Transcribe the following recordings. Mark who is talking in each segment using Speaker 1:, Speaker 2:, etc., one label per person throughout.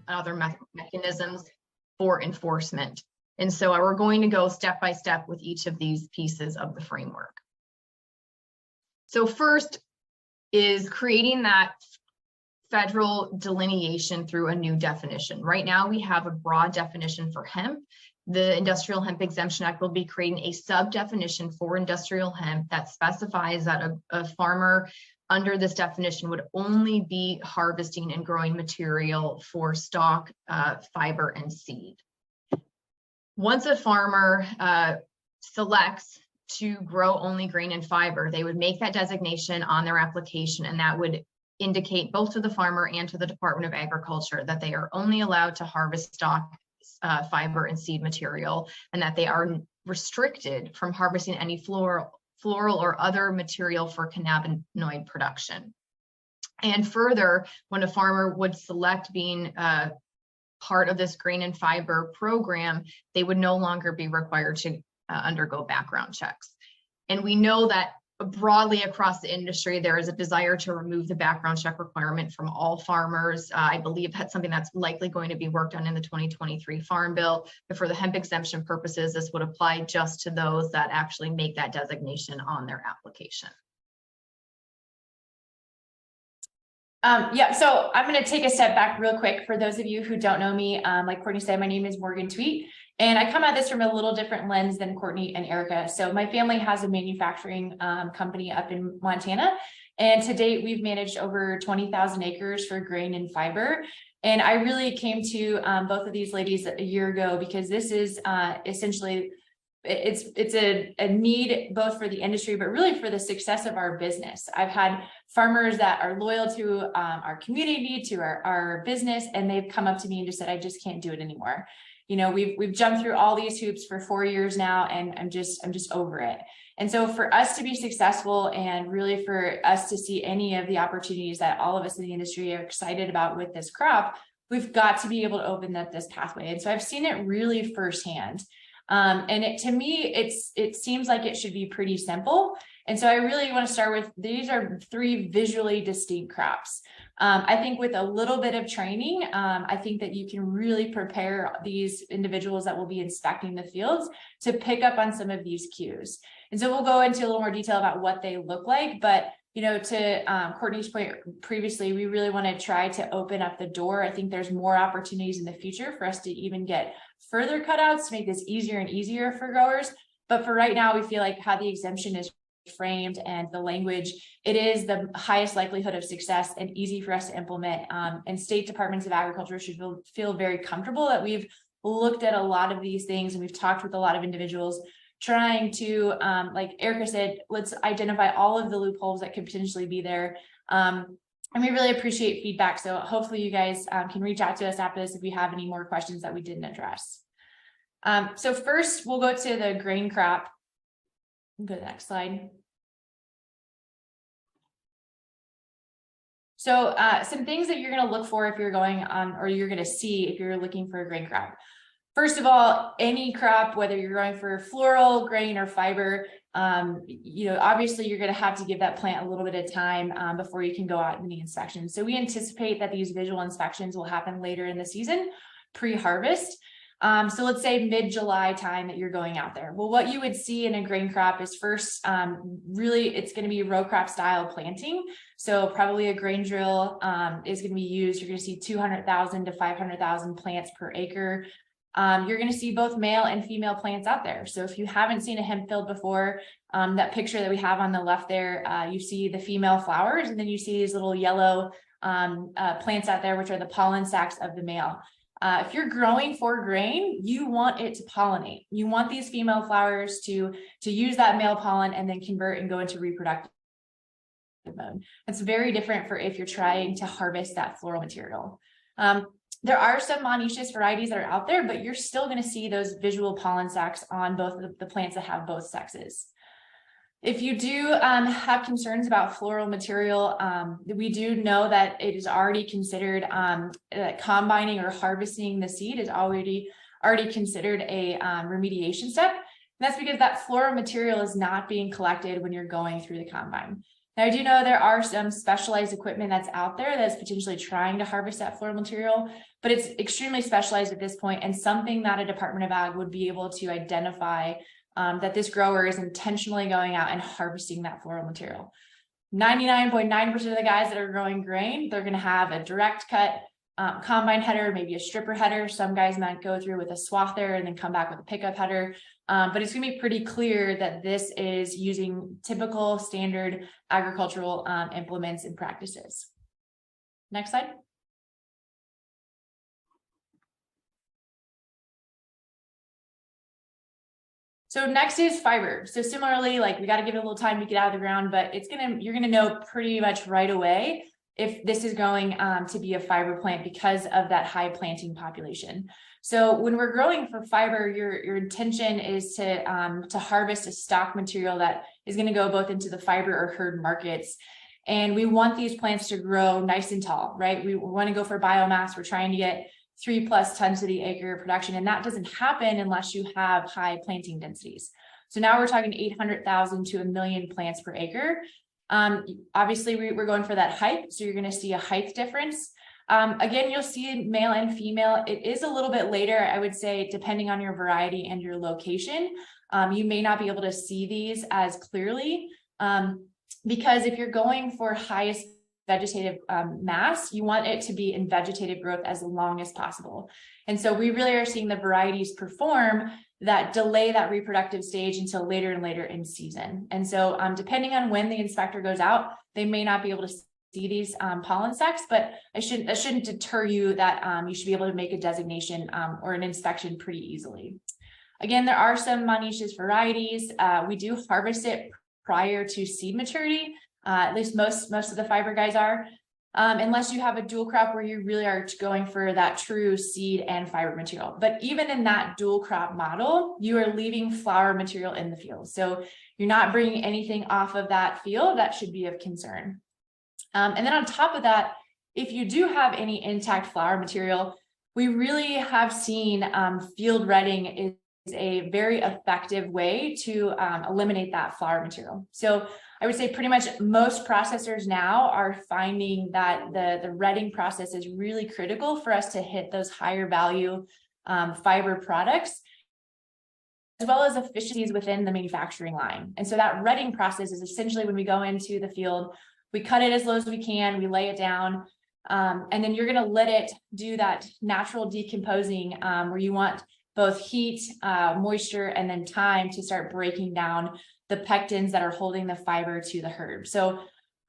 Speaker 1: other mechanisms for enforcement. And so we're going to go step by step with each of these pieces of the framework. So first is creating that federal delineation through a new definition. Right now, we have a broad definition for hemp. The Industrial Hemp Exemption Act will be creating a sub-definition for industrial hemp that specifies that a farmer under this definition would only be harvesting and growing material for stalk, fiber, and seed. Once a farmer selects to grow only grain and fiber, they would make that designation on their application, and that would indicate both to the farmer and to the Department of Agriculture that they are only allowed to harvest stalk, fiber, and seed material, and that they are restricted from harvesting any floral or other material for cannabinoid production. And further, when a farmer would select being part of this grain and fiber program, they would no longer be required to undergo background checks. And we know that broadly across the industry, there is a desire to remove the background check requirement from all farmers. I believe that's something that's likely going to be worked on in the 2023 Farm Bill. But for the hemp exemption purposes, this would apply just to those that actually make that designation on their application.
Speaker 2: Yeah, so I'm going to take a step back real quick for those of you who don't know me. Like Courtney said, my name is Morgan Tweet, and I come at this from a little different lens than Courtney and Erica. So my family has a manufacturing company up in Montana, and to date we've managed over 20,000 acres for grain and fiber. And I really came to both of these ladies a year ago because this is essentially it's a need both for the industry, but really for the success of our business. I've had farmers that are loyal to our community, to our business, and they've come up to me and just said, I just can't do it anymore. You know, we've jumped through all these hoops for 4 years now, and I'm just over it. And so for us to be successful and really for us to see any of the opportunities that all of us in the industry are excited about with this crop, we've got to be able to open up this pathway. And so I've seen it really firsthand. And to me, it seems like it should be pretty simple. And so I really want to start with, these are 3 visually distinct crops. I think with a little bit of training, I think that you can really prepare these individuals that will be inspecting the fields to pick up on some of these cues. And so we'll go into a little more detail about what they look like, but you know, to Courtney's point previously, we really want to try to open up the door. I think there's more opportunities in the future for us to even get further cutouts to make this easier and easier for growers. But for right now, we feel like how the exemption is framed and the language, it is the highest likelihood of success and easy for us to implement. And state departments of agriculture should feel very comfortable that we've looked at a lot of these things and we've talked with a lot of individuals trying to, like Erica said, let's identify all of the loopholes that could potentially be there. And we really appreciate feedback. So hopefully you guys can reach out to us after this if you have any more questions that we didn't address. So first we'll go to the grain crop. Go to the next slide. So some things that you're going to look for if you're going on, or you're going to see if you're looking for a grain crop. First of all, any crop, whether you're growing for floral, grain, or fiber, you know, obviously you're going to have to give that plant a little bit of time before you can go out in the inspection. So we anticipate that these visual inspections will happen later in the season, pre-harvest. So let's say mid-July time that you're going out there. Well, what you would see in a grain crop is first, really, it's going to be row crop style planting. So probably a grain drill is going to be used. You're going to see 200,000 to 500,000 plants per acre. You're going to see both male and female plants out there. So if you haven't seen a hemp field before, that picture that we have on the left there, you see the female flowers, and then you see these little yellow plants out there, which are the pollen sacs of the male. If you're growing for grain, you want it to pollinate. You want these female flowers to use that male pollen and then convert and go into reproductive mode. It's very different for if you're trying to harvest that floral material. There are some monoecious varieties that are out there, but you're still going to see those visual pollen sacs on both the plants that have both sexes. If you do have concerns about floral material, we do know that it is already considered combining or harvesting the seed is already considered a remediation step. And that's because that floral material is not being collected when you're going through the combine. Now, I do know there are some specialized equipment that's out there that's potentially trying to harvest that floral material, but it's extremely specialized at this point, and something that a Department of Ag would be able to identify that this grower is intentionally going out and harvesting that floral material. 99.9% of the guys that are growing grain, they're going to have a direct cut combine header, maybe a stripper header. Some guys might go through with a swather and then come back with a pickup header. But it's going to be pretty clear that this is using typical standard agricultural implements and practices. Next slide. So next is fiber. So similarly, like, we got to give it a little time to get out of the ground, but you're gonna know pretty much right away if this is going to be a fiber plant because of that high planting population. So when we're growing for fiber, your intention is to harvest a stock material that is going to go both into the fiber or herd markets. And we want these plants to grow nice and tall, right? We want to go for biomass. We're trying to get 3+ tons to the acre production, and that doesn't happen unless you have high planting densities. So now we're talking 800,000 to 1 million plants per acre. Obviously we're going for that height, so you're going to see a height difference. Again, you'll see male and female. It is a little bit later, I would say, depending on your variety and your location. You may not be able to see these as clearly because if you're going for highest vegetative mass, you want it to be in vegetative growth as long as possible. And so we really are seeing the varieties perform that delay that reproductive stage until later and later in season. And so depending on when the inspector goes out, they may not be able to see these pollen sacs, but that shouldn't deter you that you should be able to make a designation or an inspection pretty easily. Again, there are some monoecious varieties. We do harvest it prior to seed maturity. At least most of the fiber guys are, unless you have a dual crop where you really are going for that true seed and fiber material. But even in that dual crop model, you are leaving flower material in the field. So you're not bringing anything off of that field that should be of concern. And then on top of that, if you do have any intact flower material, we really have seen field retting is a very effective way to eliminate that flower material. So I would say pretty much most processors now are finding that the retting process is really critical for us to hit those higher value fiber products, as well as efficiencies within the manufacturing line. And so that retting process is essentially when we go into the field, we cut it as low as we can, we lay it down, and then you're going to let it do that natural decomposing where you want both heat, moisture, and then time to start breaking down the pectins that are holding the fiber to the herb. So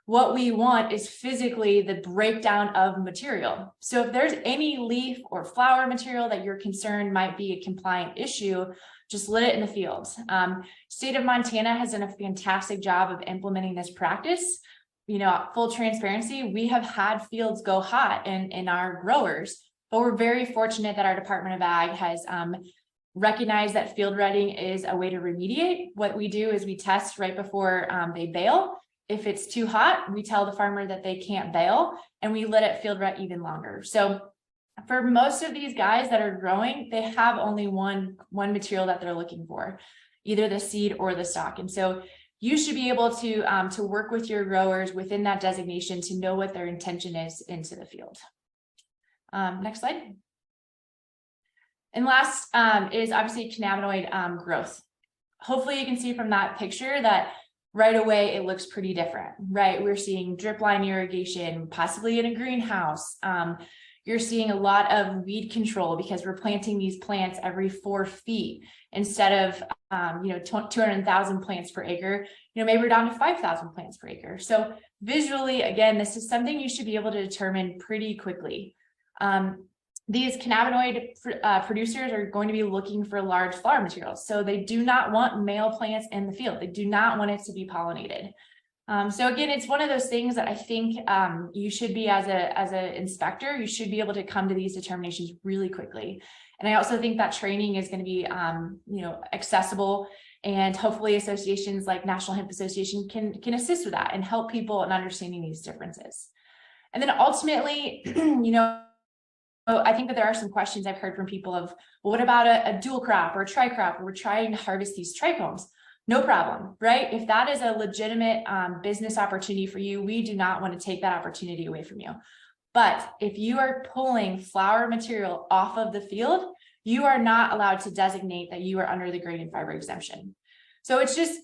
Speaker 2: what we want is physically the breakdown of material. So if there's any leaf or flower material that you're concerned might be a compliant issue, just let it in the field. State of Montana has done a fantastic job of implementing this practice. You know, full transparency, we have had fields go hot in our growers, but we're very fortunate that our Department of Ag has recognize that field retting is a way to remediate. What we do is we test right before they bale. If it's too hot, we tell the farmer that they can't bale, and we let it field ret even longer. So for most of these guys that are growing, they have only one material that they're looking for, either the seed or the stock. And so you should be able to work with your growers within that designation to know what their intention is into the field. Next slide. And last is obviously cannabinoid growth. Hopefully you can see from that picture that right away it looks pretty different, right? We're seeing drip line irrigation, possibly in a greenhouse. You're seeing a lot of weed control because we're planting these plants every 4 feet instead of 200,000 plants per acre. Maybe we're down to 5,000 plants per acre. So visually, again, this is something you should be able to determine pretty quickly. These cannabinoid producers are going to be looking for large flower materials. So they do not want male plants in the field. They do not want it to be pollinated. So again, it's one of those things that I think you should be, as an inspector, you should be able to come to these determinations really quickly. And I also think that training is going to be accessible, and hopefully associations like National Hemp Association can assist with that and help people in understanding these differences. And then ultimately, I think that there are some questions I've heard from people of, well, what about a dual crop or a tricrop where we're trying to harvest these trichomes? no problem, right? If that is a legitimate business opportunity for you, we do not want to take that opportunity away from you. But if you are pulling flower material off of the field, you are not allowed to designate that you are under the grain and fiber exemption. So it's just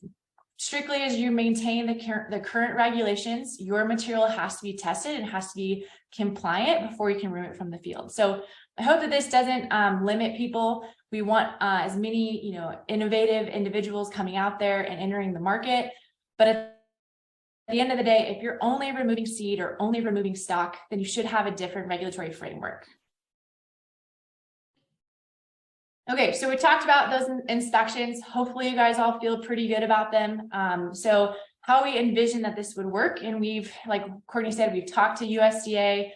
Speaker 2: strictly as you maintain the current regulations, your material has to be tested and has to be compliant before you can remove it from the field. So I hope that this doesn't limit people. We want as many, innovative individuals coming out there and entering the market. But at the end of the day, if you're only removing seed or only removing stock, then you should have a different regulatory framework. Okay, so we talked about those inspections. Hopefully you guys all feel pretty good about them. So how we envision that this would work, and we've, like Courtney said, we've talked to USDA,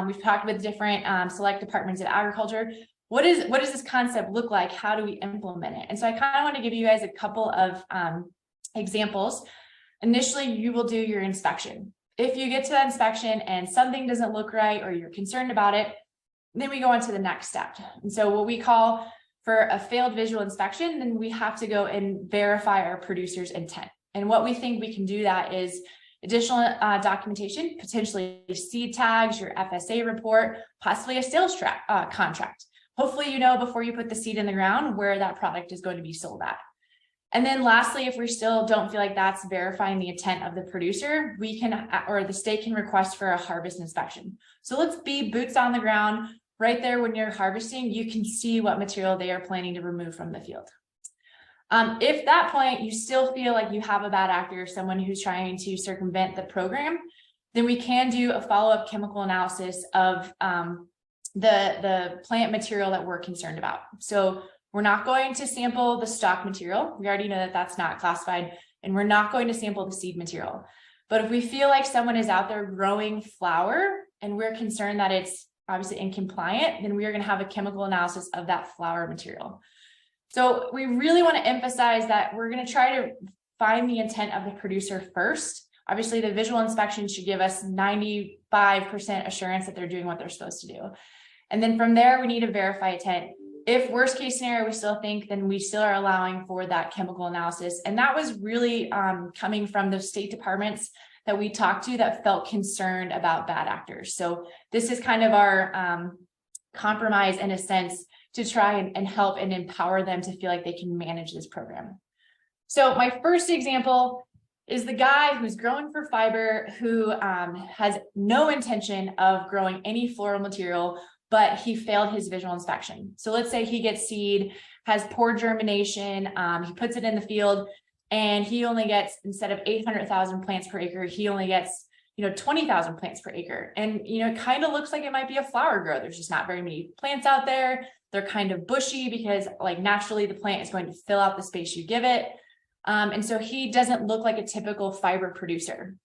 Speaker 2: we've talked with different select departments of agriculture. What does this concept look like? How do we implement it? And so I kind of want to give you guys a couple of examples. Initially, you will do your inspection. If you get to that inspection and something doesn't look right or you're concerned about it, then we go on to the next step. And so what we call for a failed visual inspection, then we have to go and verify our producer's intent. And what we think we can do that is additional documentation, potentially seed tags, your FSA report, possibly a sales contract. Hopefully, before you put the seed in the ground where that product is going to be sold at. And then lastly, if we still don't feel like that's verifying the intent of the producer, we can, or the state can request for a harvest inspection. So let's be boots on the ground. Right there, when you're harvesting, you can see what material they are planning to remove from the field. If that point you still feel like you have a bad actor, someone who's trying to circumvent the program, then we can do a follow-up chemical analysis of the plant material that we're concerned about. So we're not going to sample the stock material. We already know that that's not classified, and we're not going to sample the seed material. But if we feel like someone is out there growing flower and we're concerned that it's obviously incompliant, then we are going to have a chemical analysis of that flower material. So we really want to emphasize that we're going to try to find the intent of the producer first. Obviously, the visual inspection should give us 95% assurance that they're doing what they're supposed to do. And then from there, we need to verify intent. If worst case scenario, we still think, then we still are allowing for that chemical analysis. And that was really coming from the state departments that we talked to that felt concerned about bad actors. So this is kind of our compromise in a sense to try and help and empower them to feel like they can manage this program. So my first example is the guy who's growing for fiber, who has no intention of growing any floral material, but he failed his visual inspection. So let's say he gets seed, has poor germination, he puts it in the field, and he only gets, instead of 800,000 plants per acre, he only gets, 20,000 plants per acre. And, it kind of looks like it might be a flower grow. There's just not very many plants out there. They're kind of bushy because naturally the plant is going to fill out the space you give it. And so he doesn't look like a typical fiber producer.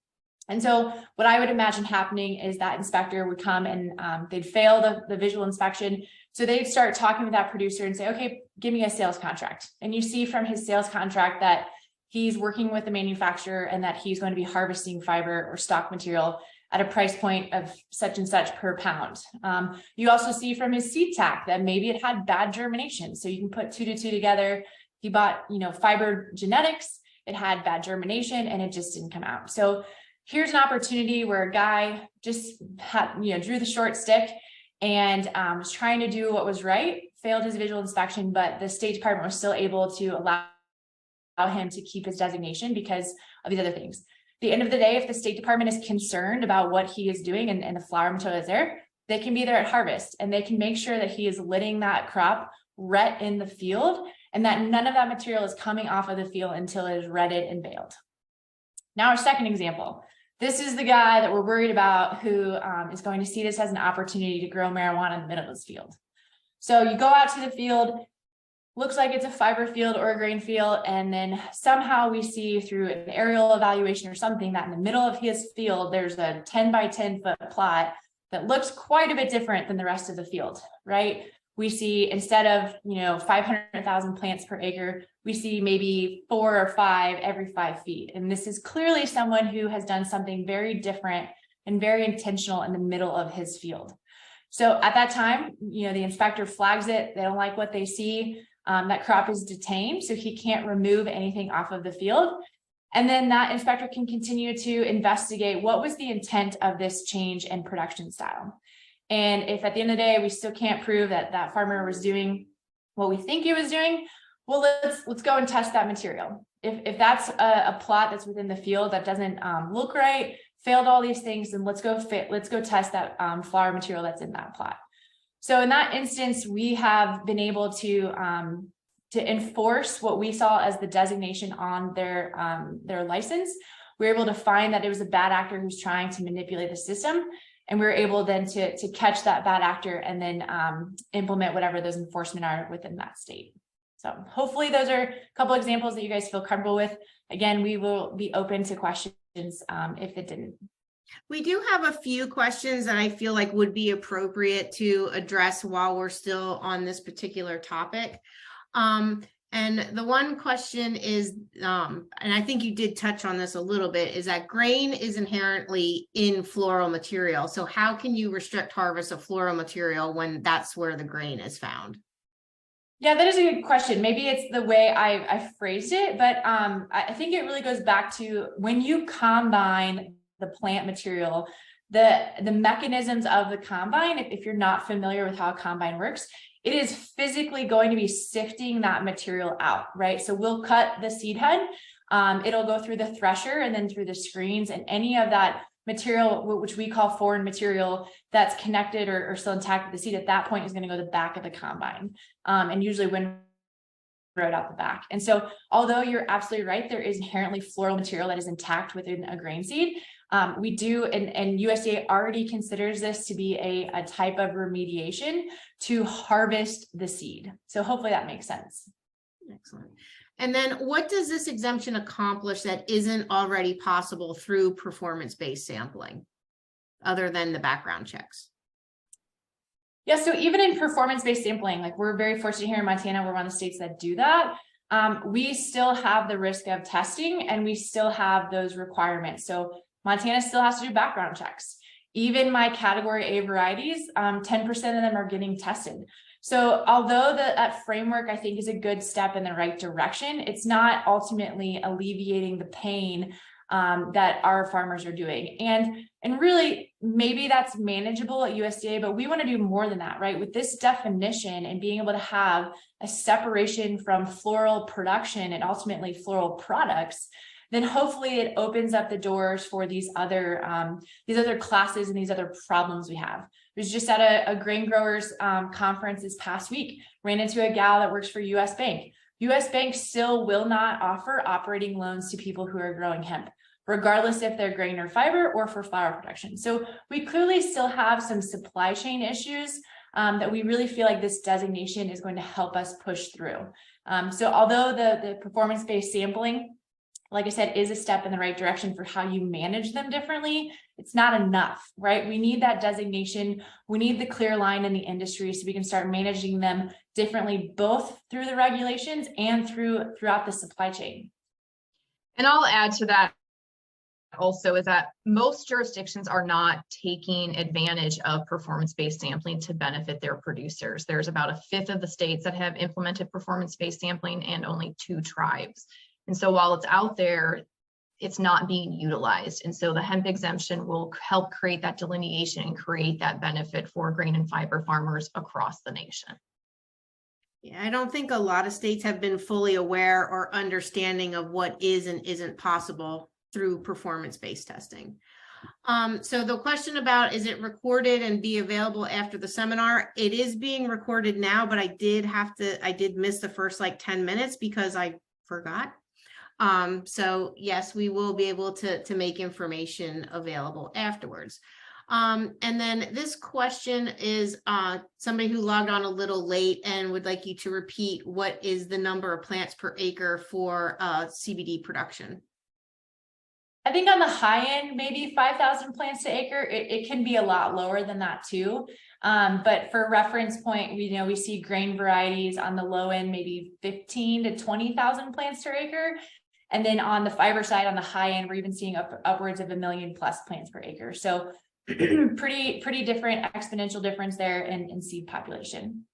Speaker 2: And so what I would imagine happening is that inspector would come and they'd fail the visual inspection. So they'd start talking with that producer and say, okay, give me a sales contract. And you see from his sales contract that he's working with the manufacturer and that he's going to be harvesting fiber or stock material at a price point of such and such per pound. You also see from his seed tag that maybe it had bad germination. So you can put 2 to 2 together. He bought, fiber genetics, it had bad germination, and it just didn't come out. So here's an opportunity where a guy just had, drew the short stick and was trying to do what was right, failed his visual inspection, but the State Department was still able to allow him to keep his designation because of these other things. At the end of the day, if the State Department is concerned about what he is doing and the flower material is there, they can be there at harvest and they can make sure that he is letting that crop ret in the field and that none of that material is coming off of the field until it is retted and baled. Now, our second example. This is the guy that we're worried about who is going to see this as an opportunity to grow marijuana in the middle of his field. So you go out to the field, looks like it's a fiber field or a grain field, and then somehow we see through an aerial evaluation or something that in the middle of his field, there's a 10 by 10 foot plot that looks quite a bit different than the rest of the field, right? We see instead of, 500,000 plants per acre, we see maybe 4 or 5 every 5 feet. And this is clearly someone who has done something very different and very intentional in the middle of his field. So at that time, the inspector flags it. They don't like what they see. that crop is detained, so he can't remove anything off of the field. And then that inspector can continue to investigate what was the intent of this change in production style. And if at the end of the day, we still can't prove that that farmer was doing what we think he was doing, well, let's go and test that material. If that's a plot that's within the field that doesn't look right, failed all these things, then let's go test that flower material that's in that plot. So in that instance, we have been able to enforce what we saw as the designation on their license. We were able to find that it was a bad actor who's trying to manipulate the system. And we were able then to catch that bad actor and then implement whatever those enforcement are within that state. So hopefully those are a couple examples that you guys feel comfortable with. Again, we will be open to questions if it didn't.
Speaker 3: We do have a few questions that I feel like would be appropriate to address while we're still on this particular topic. And the one question is, and I think you did touch on this a little bit, is that grain is inherently in floral material. So how can you restrict harvest of floral material when that's where the grain is found?
Speaker 2: Yeah, that is a good question. Maybe it's the way I phrased it, but I think it really goes back to when you combine the plant material, the mechanisms of the combine, if you're not familiar with how a combine works, it is physically going to be sifting that material out, right? So we'll cut the seed head, it'll go through the thresher and then through the screens, and any of that material, which we call foreign material, that's connected or still intact with the seed at that point is going to go to the back of the combine, and usually when road out the back. And so although you're absolutely right, there is inherently floral material that is intact within a grain seed. We do, and USDA already considers this to be a type of remediation to harvest the seed. So hopefully that makes sense.
Speaker 3: Excellent. And then what does this exemption accomplish that isn't already possible through performance-based sampling, other than the background checks?
Speaker 2: Yeah, so even in performance-based sampling, like we're very fortunate here in Montana, we're one of the states that do that. We still have the risk of testing and we still have those requirements. So Montana still has to do background checks. Even my category A varieties, 10% of them are getting tested. So although that framework I think is a good step in the right direction, it's not ultimately alleviating the pain that our farmers are doing. And really, maybe that's manageable at USDA, but we want to do more than that, right? With this definition and being able to have a separation from floral production and ultimately floral products, then hopefully it opens up the doors for these other classes and these other problems we have. I was just at a grain growers conference this past week, ran into a gal that works for US Bank. US Bank still will not offer operating loans to people who are growing hemp, regardless if they're grain or fiber or for flower production. So we clearly still have some supply chain issues that we really feel like this designation is going to help us push through. So although the performance-based sampling, like I said, is a step in the right direction for how you manage them differently, it's not enough, right? We need that designation. We need the clear line in the industry so we can start managing them differently, both through the regulations and throughout the supply chain.
Speaker 1: And I'll add to that also is that most jurisdictions are not taking advantage of performance-based sampling to benefit their producers. There's about a fifth of the states that have implemented performance-based sampling and only 2 tribes. And so while it's out there, it's not being utilized. And so the hemp exemption will help create that delineation and create that benefit for grain and fiber farmers across the nation.
Speaker 3: Yeah, I don't think a lot of states have been fully aware or understanding of what is and isn't possible through performance-based testing. So the question about, is it recorded and be available after the seminar? It is being recorded now, but I did miss the first like 10 minutes because I forgot. So yes, we will be able to make information available afterwards. And then this question is somebody who logged on a little late and would like you to repeat what is the number of plants per acre for CBD production.
Speaker 2: I think on the high end, maybe 5,000 plants to acre. It can be a lot lower than that too. But for reference point, we see grain varieties on the low end, maybe 15 to 20,000 plants per acre. And then on the fiber side, on the high end, we're even seeing upwards of 1 million plus plants per acre. So pretty different exponential difference there in seed population.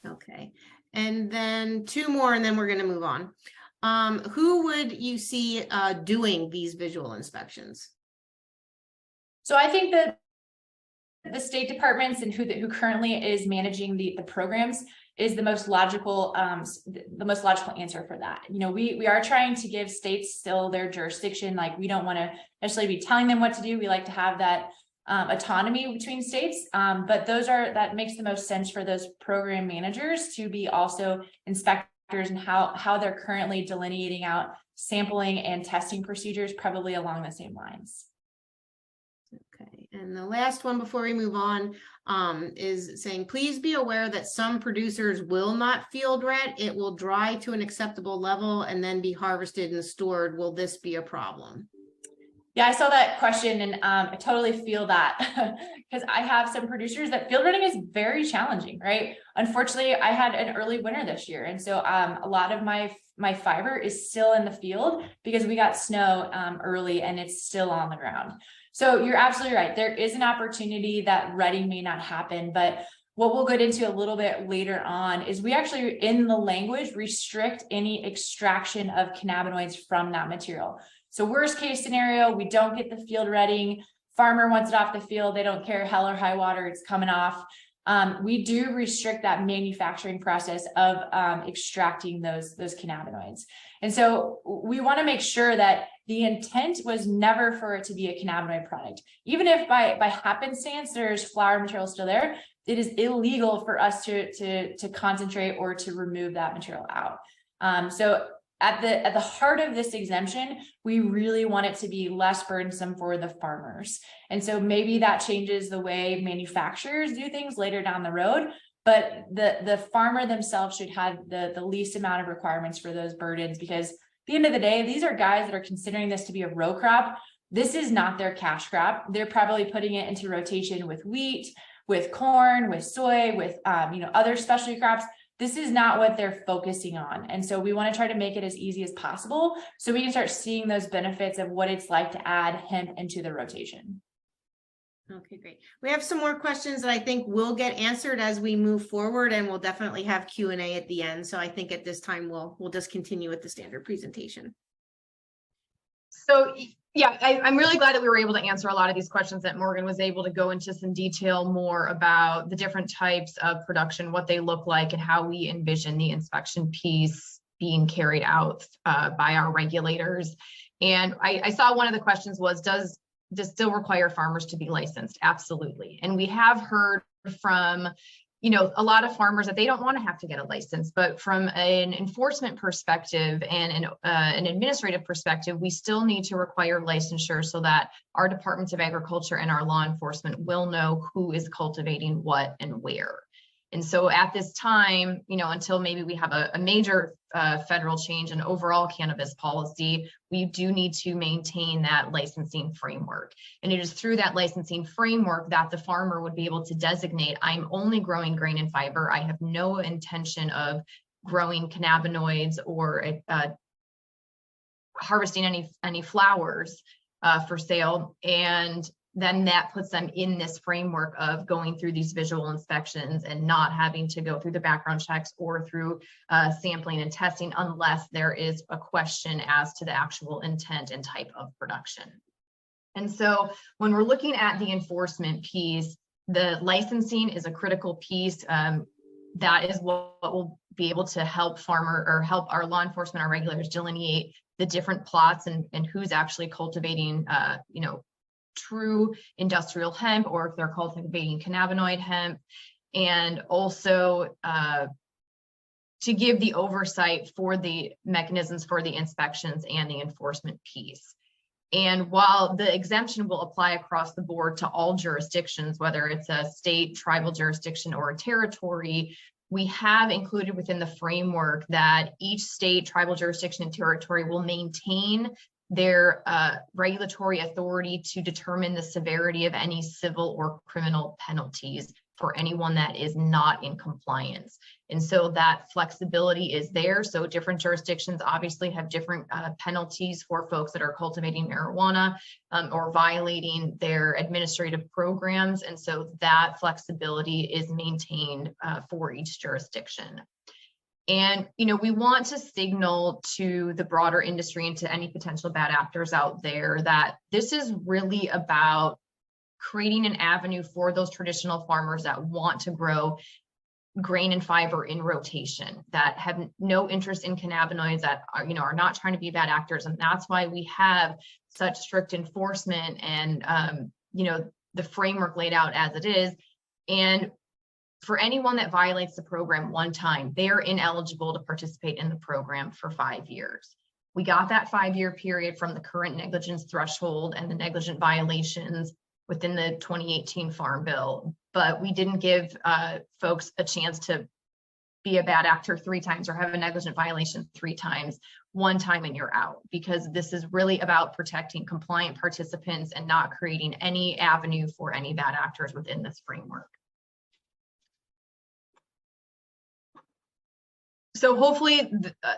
Speaker 3: Okay. And then two more, and then we're going to move on. Who would you see doing these visual inspections?
Speaker 2: So I think that the state departments and who currently is managing the programs is the most logical answer for that. You know, we are trying to give states still their jurisdiction. Like, we don't want to necessarily be telling them what to do. We like to have that autonomy between states, but that makes the most sense for those program managers to be also inspectors, and how they're currently delineating out sampling and testing procedures, probably along the same lines.
Speaker 3: Okay, and the last one before we move on is saying, please be aware that some producers will not field ret. It will dry to an acceptable level and then be harvested and stored. Will this be a problem?
Speaker 2: Yeah, I saw that question, and I totally feel that because I have some producers that field retting is very challenging, right? Unfortunately, I had an early winter this year, and so a lot of my fiber is still in the field because we got snow early and it's still on the ground. So you're absolutely right. There is an opportunity that retting may not happen, but what we'll get into a little bit later on is we actually, in the language, restrict any extraction of cannabinoids from that material. So worst case scenario, we don't get the field retting. Farmer wants it off the field. They don't care, hell or high water, it's coming off. We do restrict that manufacturing process of extracting those cannabinoids. And so we want to make sure that the intent was never for it to be a cannabinoid product. Even if by happenstance there's flower material still there, it is illegal for us to concentrate or to remove that material out. So at the heart of this exemption, we really want it to be less burdensome for the farmers. And so maybe that changes the way manufacturers do things later down the road, but the farmer themselves should have the least amount of requirements for those burdens, because at the end of the day, these are guys that are considering this to be a row crop. This is not their cash crop. They're probably putting it into rotation with wheat, with corn, with soy, with other specialty crops. This is not what they're focusing on. And so we want to try to make it as easy as possible so we can start seeing those benefits of what it's like to add hemp into the rotation.
Speaker 3: Okay, great. We have some more questions that I think will get answered as we move forward, and we'll definitely have Q&A at the end. So I think at this time, we'll just continue with the standard presentation.
Speaker 1: So yeah, I'm really glad that we were able to answer a lot of these questions, that Morgan was able to go into some detail more about the different types of production, what they look like, and how we envision the inspection piece being carried out by our regulators. And I saw one of the questions was, does this still require farmers to be licensed? Absolutely. And we have heard from a lot of farmers that they don't want to have to get a license, but from an enforcement perspective and an administrative perspective, we still need to require licensure so that our departments of agriculture and our law enforcement will know who is cultivating what and where. And so at this time, until maybe we have a major federal change in overall cannabis policy, we do need to maintain that licensing framework. And it is through that licensing framework that the farmer would be able to designate, I'm only growing grain and fiber. I have no intention of growing cannabinoids or harvesting any flowers for sale. And then that puts them in this framework of going through these visual inspections and not having to go through the background checks or through sampling and testing unless there is a question as to the actual intent and type of production. And so when we're looking at the enforcement piece, the licensing is a critical piece. That is what will be able to help help our law enforcement, our regulators delineate the different plots and who's actually cultivating, true industrial hemp, or if they're cultivating cannabinoid hemp, and also to give the oversight for the mechanisms for the inspections and the enforcement piece. And while the exemption will apply across the board to all jurisdictions, whether it's a state, tribal jurisdiction, or a territory, we have included within the framework that each state, tribal jurisdiction, and territory will maintain their regulatory authority to determine the severity of any civil or criminal penalties for anyone that is not in compliance. And so that flexibility is there. So different jurisdictions obviously have different penalties for folks that are cultivating marijuana or violating their administrative programs. And so that flexibility is maintained for each jurisdiction. And, we want to signal to the broader industry and to any potential bad actors out there that this is really about creating an avenue for those traditional farmers that want to grow grain and fiber in rotation, that have no interest in cannabinoids, that are not trying to be bad actors. And that's why we have such strict enforcement and, the framework laid out as it is. And for anyone that violates the program one time, they are ineligible to participate in the program for 5 years. We got that 5-year period from the current negligence threshold and the negligent violations within the 2018 Farm Bill, but we didn't give folks a chance to be a bad actor 3 times or have a negligent violation 3 times, 1 time and you're out, because this is really about protecting compliant participants and not creating any avenue for any bad actors within this framework. So hopefully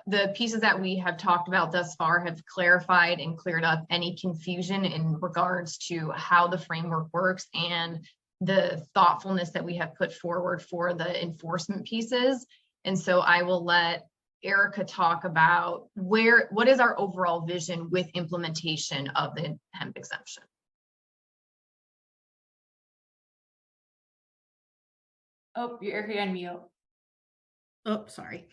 Speaker 1: the pieces that we have talked about thus far have clarified and cleared up any confusion in regards to how the framework works and the thoughtfulness that we have put forward for the enforcement pieces. And so I will let Erica talk about what is our overall vision with implementation of the hemp exemption.
Speaker 2: Oh, you're Erica on mute.
Speaker 3: Oh, sorry.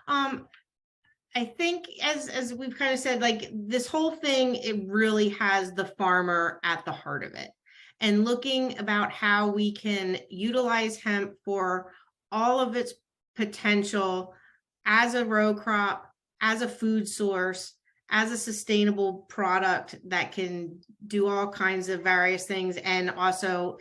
Speaker 3: I think as we've kind of said, like this whole thing, it really has the farmer at the heart of it, and looking about how we can utilize hemp for all of its potential as a row crop, as a food source, as a sustainable product that can do all kinds of various things, and also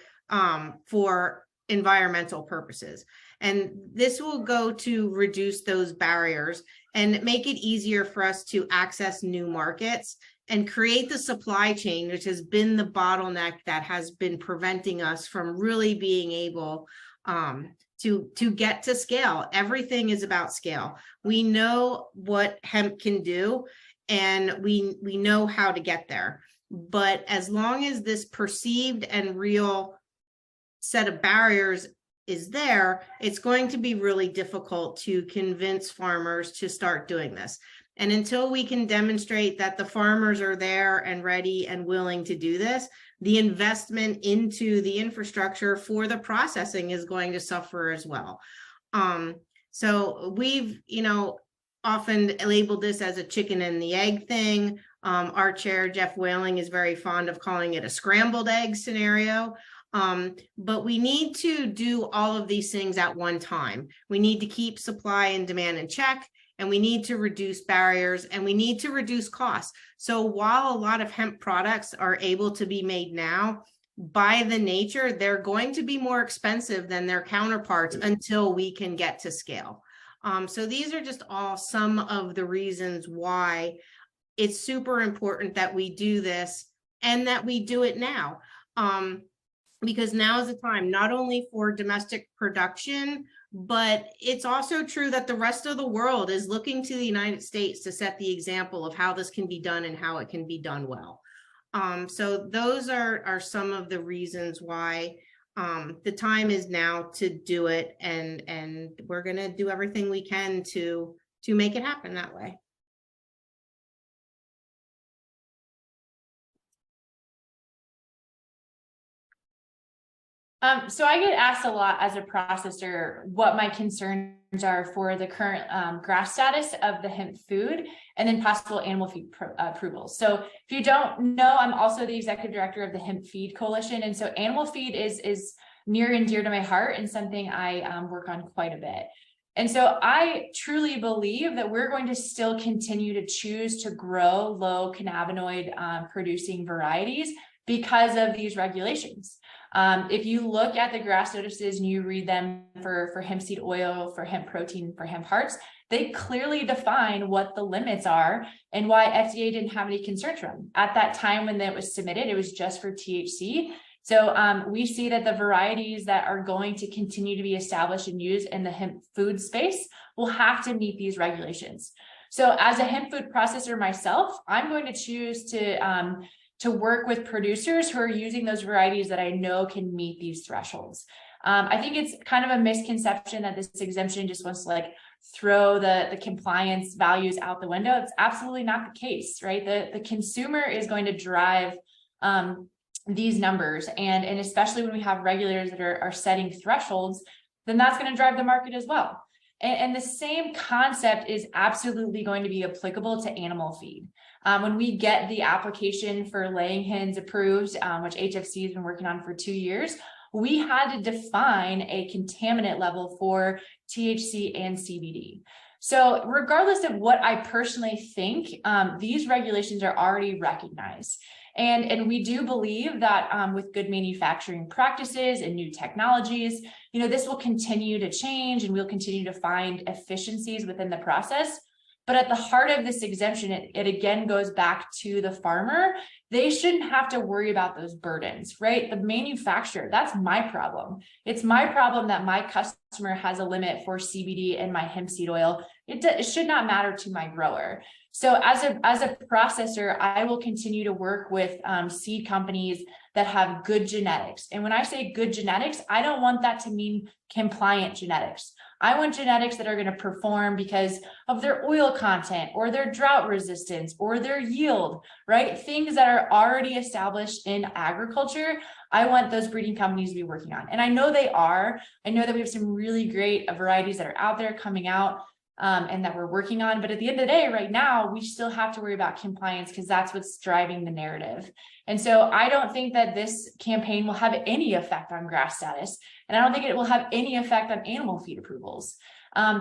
Speaker 3: for environmental purposes. And this will go to reduce those barriers and make it easier for us to access new markets and create the supply chain, which has been the bottleneck that has been preventing us from really being able to get to scale. Everything is about scale. We know what hemp can do, and we know how to get there. But as long as this perceived and real set of barriers is there, it's going to be really difficult to convince farmers to start doing this. And until we can demonstrate that the farmers are there and ready and willing to do this, the investment into the infrastructure for the processing is going to suffer as well. So we've, often labeled this as a chicken and the egg thing. Our chair, Jeff Whaling, is very fond of calling it a scrambled egg scenario. But we need to do all of these things at one time. We need to keep supply and demand in check, and we need to reduce barriers, and we need to reduce costs. So while a lot of hemp products are able to be made now, by the nature, they're going to be more expensive than their counterparts until we can get to scale. So these are just all some of the reasons why it's super important that we do this and that we do it now. Because now is the time, not only for domestic production, but it's also true that the rest of the world is looking to the United States to set the example of how this can be done and how it can be done well. So those are some of the reasons why the time is now to do it, and we're going to do everything we can to make it happen that way.
Speaker 2: So I get asked a lot as a processor what my concerns are for the current GRAS status of the hemp food and then possible animal feed approvals. So if you don't know, I'm also the executive director of the Hemp Feed Coalition. And so animal feed is near and dear to my heart and something I work on quite a bit. And so I truly believe that we're going to still continue to choose to grow low cannabinoid producing varieties because of these regulations. If you look at the GRAS notices and you read them for hemp seed oil, for hemp protein, for hemp hearts, they clearly define what the limits are and why FDA didn't have any concerns from. At that time when that was submitted, it was just for THC. So we see that the varieties that are going to continue to be established and used in the hemp food space will have to meet these regulations. So as a hemp food processor myself, I'm going to choose to work with producers who are using those varieties that I know can meet these thresholds. I think it's kind of a misconception that this exemption just wants to throw the compliance values out the window. It's absolutely not the case, right? The consumer is going to drive these numbers, and especially when we have regulators that are setting thresholds, then that's going to drive the market as well. And the same concept is absolutely going to be applicable to animal feed. When we get the application for laying hens approved, which HFC has been working on for 2 years, we had to define a contaminant level for THC and CBD. So regardless of what I personally think, these regulations are already recognized. And we do believe that with good manufacturing practices and new technologies, this will continue to change, and we'll continue to find efficiencies within the process. But at the heart of this exemption, it again goes back to the farmer. They shouldn't have to worry about those burdens, right? The manufacturer, that's my problem. It's my problem that my customer has a limit for CBD in my hemp seed oil. It should not matter to my grower. So as a processor, I will continue to work with seed companies that have good genetics. And when I say good genetics, I don't want that to mean compliant genetics. I want genetics that are going to perform because of their oil content or their drought resistance or their yield, right? Things that are already established in agriculture. I want those breeding companies to be working on. And I know they are. I know that we have some really great varieties that are out there coming out and that we're working on. But at the end of the day, right now, we still have to worry about compliance because that's what's driving the narrative. And so I don't think that this campaign will have any effect on grass status. And I don't think it will have any effect on animal feed approvals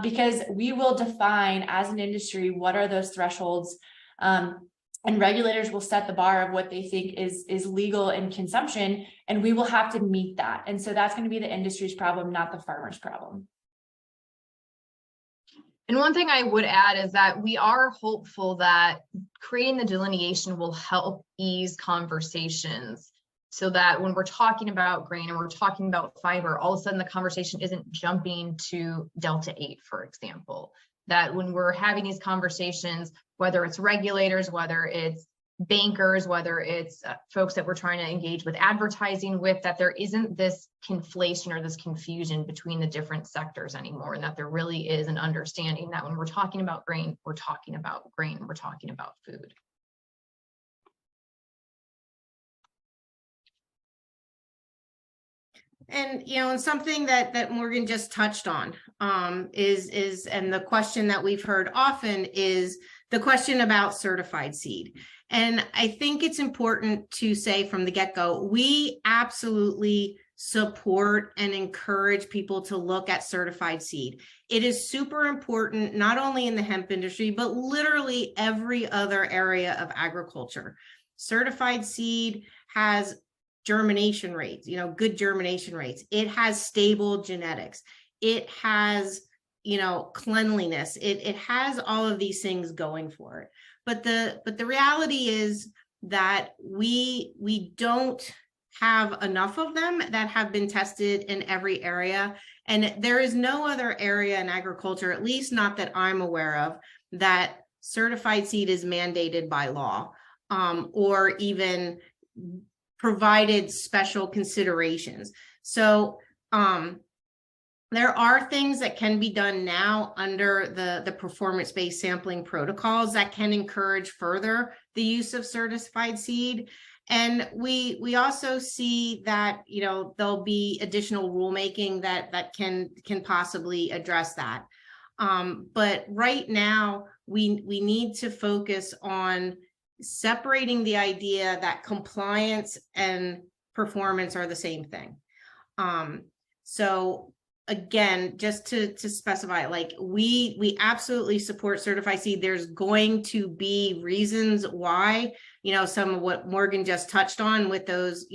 Speaker 2: because we will define as an industry what are those thresholds, and regulators will set the bar of what they think is legal in consumption, and we will have to meet that. And so that's going to be the industry's problem, not the farmer's problem.
Speaker 1: And one thing I would add is that we are hopeful that creating the delineation will help ease conversations so that when we're talking about grain and we're talking about fiber, all of a sudden the conversation isn't jumping to Delta 8, for example. That when we're having these conversations, whether it's regulators, whether it's bankers, whether it's folks that we're trying to engage with advertising with, that there isn't this conflation or this confusion between the different sectors anymore, and that there really is an understanding that when we're talking about grain, we're talking about grain, we're talking about food.
Speaker 3: And and something that Morgan just touched on is and the question that we've heard often is the question about certified seed. And I think it's important to say from the get-go, we absolutely support and encourage people to look at certified seed. It is super important, not only in the hemp industry, but literally every other area of agriculture. Certified seed has germination rates, good germination rates. It has stable genetics. It has, cleanliness. It has all of these things going for it. But the reality is that we don't have enough of them that have been tested in every area. And there is no other area in agriculture, at least not that I'm aware of, that certified seed is mandated by law or even provided special considerations. So there are things that can be done now under the performance-based sampling protocols that can encourage further the use of certified seed. And we also see that there'll be additional rulemaking that can possibly address that. But right now we need to focus on separating the idea that compliance and performance are the same thing. So again, just to specify, like we absolutely support certified seed. There's going to be reasons why, some of what Morgan just touched on with those,